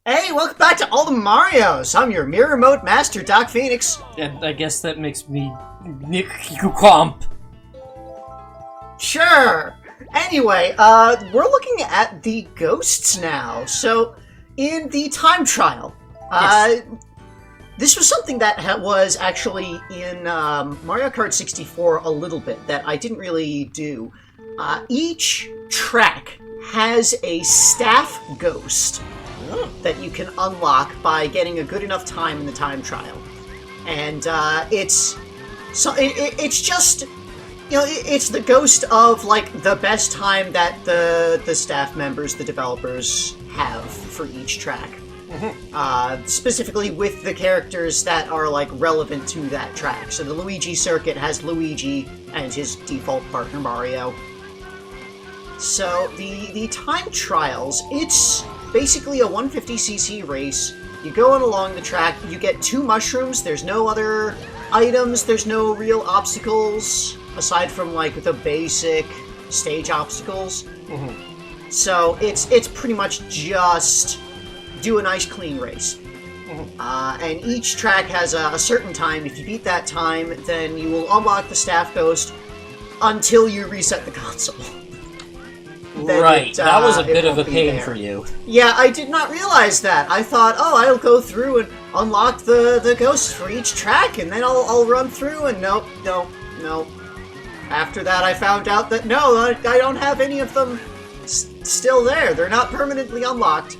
Hey, welcome back to All the Marios! I'm your Mirror Mode Master, Doc Phoenix. And I guess that makes me Nick Kwamp. Sure! Anyway, we're looking at the ghosts now. So, in the time trial, Yes. this was something that was actually in Mario Kart 64 a little bit that I didn't really do. Each track has a staff ghost that you can unlock by getting a good enough time in the time trial, and it's just, you know, it's the ghost of like the best time that the staff members, the developers, have for each track. Specifically with the characters that are like relevant to that track. So the Luigi circuit has Luigi and his default partner Mario. So the time trials, it's basically a 150cc race. You go on along the track, you get 2 mushrooms, there's no other items, there's no real obstacles, aside from like the basic stage obstacles. So it's pretty much just do a nice clean race. And each track has a certain time. If you beat that time, then you will unlock the staff ghost until you reset the console. Right, that was a bit of a won't be pain there. for you. Yeah, I did not realize that. I thought, oh, I'll go through and unlock the ghosts for each track, and then I'll run through, and nope. After that, I found out that no, I don't have any of them still there. They're not permanently unlocked.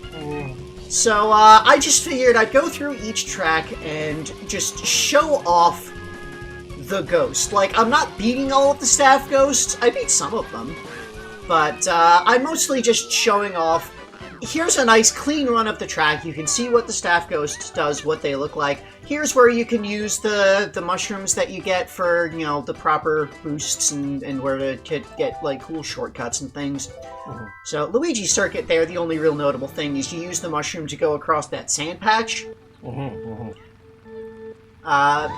So I just figured I'd go through each track and just show off the ghost. Like, I'm not beating all of the staff ghosts. I beat some of them. But I'm mostly just showing off, here's a nice clean run of the track. You can see what the staff ghost does, what they look like. Here's where you can use the mushrooms that you get for, you know, the proper boosts and where to get like cool shortcuts and things. So Luigi circuit there, the only real notable thing is you use the mushroom to go across that sand patch.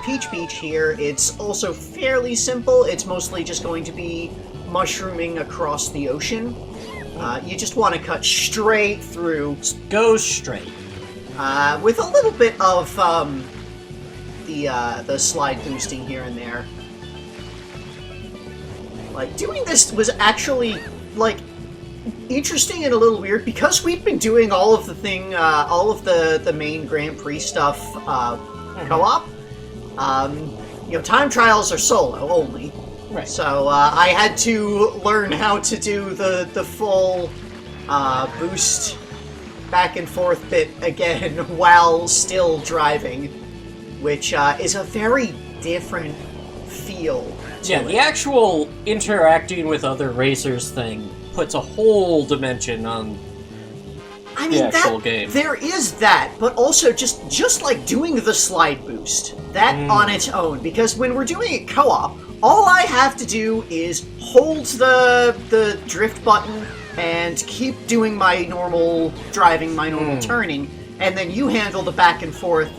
Peach Beach here, it's also fairly simple. It's mostly just going to be mushrooming across the ocean. You just want to cut straight through. Go straight. With a little bit of the slide boosting here and there. Like, doing this was actually, like, interesting and a little weird, because we've been doing all of the main Grand Prix stuff co-op. You know, time trials are solo only. Right. So I had to learn how to do the full boost back and forth bit again while still driving, which is a very different feel to Yeah, it. the actual interacting with other racers thing puts a whole dimension on I mean, the actual game. there is that, but also just like doing the slide boost, that on its own, because when we're doing it co-op, all I have to do is hold the drift button and keep doing my normal driving, my normal turning, and then you handle the back and forth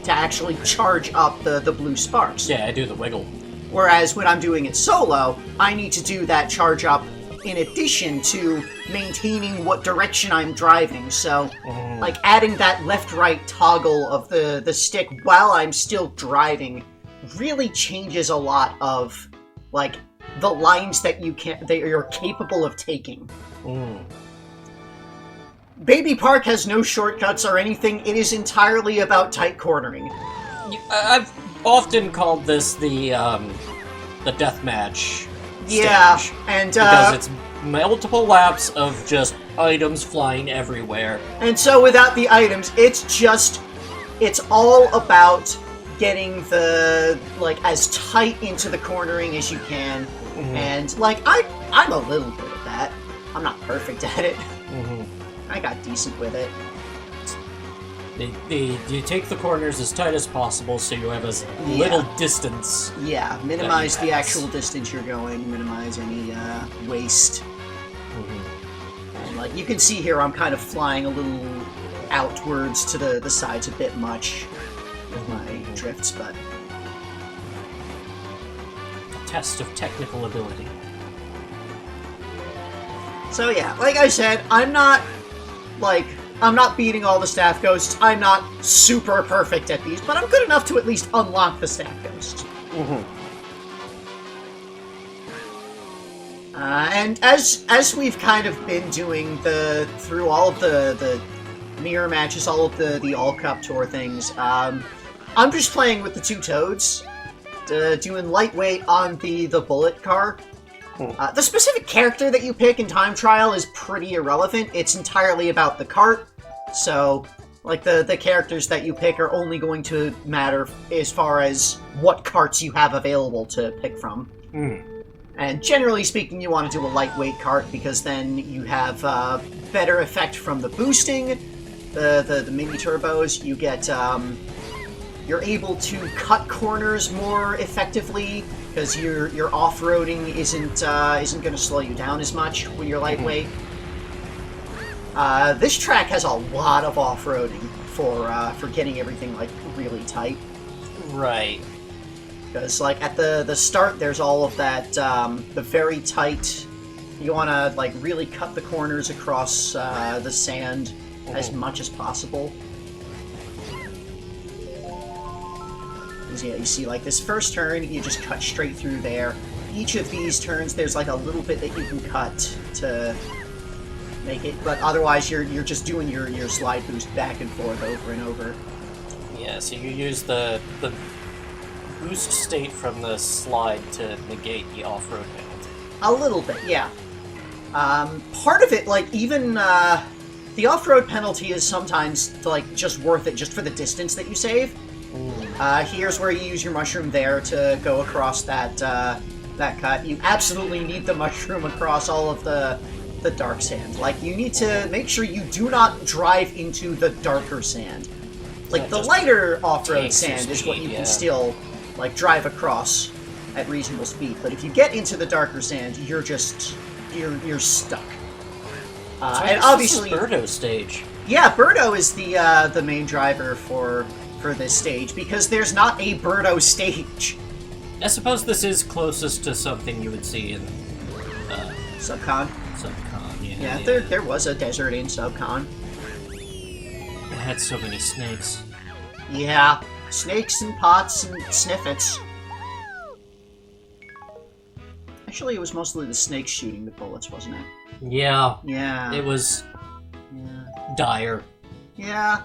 to actually charge up the blue sparks. Yeah, I do the wiggle. Whereas when I'm doing it solo, I need to do that charge up in addition to maintaining what direction I'm driving. So, like, adding that left-right toggle of the stick while I'm still driving really changes a lot of, like, the lines that you're capable of taking. Baby Park has no shortcuts or anything. It is entirely about tight cornering. I've often called this the deathmatch Yeah, stage, and because it's multiple laps of just items flying everywhere. and so without the items, it's all about getting like as tight into the cornering as you can. And like I'm a little good at that. I'm not perfect at it. I got decent with it. You take the corners as tight as possible so you have as little distance. Yeah, minimize That you the pass. actual distance you're going, minimize any waste. And like you can see here, I'm kind of flying a little outwards to the sides a bit much with my drifts, but A test of technical ability. so yeah, like I said, I'm not like I'm not beating all the staff ghosts. I'm not super perfect at these, but I'm good enough to at least unlock the staff ghosts. And as we've kind of been doing through all of the mirror matches, all of the All Cup Tour things, I'm just playing with the two Toads, doing lightweight on the bullet car. The specific character that you pick in time trial is pretty irrelevant. It's entirely about the cart. So, like, the characters that you pick are only going to matter as far as what carts you have available to pick from. And generally speaking, you want to do a lightweight cart because then you have better effect from the boosting, the mini turbos. You get you're able to cut corners more effectively because your off-roading isn't going to slow you down as much when you're lightweight. This track has a lot of off-roading for getting everything like really tight. Right. Because like at the start, there's all of that the very tight. You want to like really cut the corners across the sand as much as possible. Yeah, you see, like, this first turn, you just cut straight through there. Each of these turns, there's, like, a little bit that you can cut to make it, but otherwise you're just doing your slide boost back and forth over and over. Yeah, so you use the boost state from the slide to negate the off-road penalty. A little bit, yeah. Part of it, like, even, the off-road penalty is sometimes, like, just worth it just for the distance that you save. Here's where you use your mushroom there to go across that cut. You absolutely need the mushroom across all of the dark sand. Like, you need to make sure you do not drive into the darker sand. Like, the lighter off-road sand is what you can still, like, drive across at reasonable speed. But if you get into the darker sand, you're just... you're stuck. And obviously... This is Birdo stage. Yeah, Birdo is the main driver for this stage, because there's not a Birdo stage. I suppose this is closest to something you would see in Subcon. Subcon, Yeah, there was a desert in Subcon. It had so many snakes. Yeah, snakes and pots and sniffets. Actually, it was mostly the snakes shooting the bullets, wasn't it? Yeah. Yeah. It was dire. Yeah.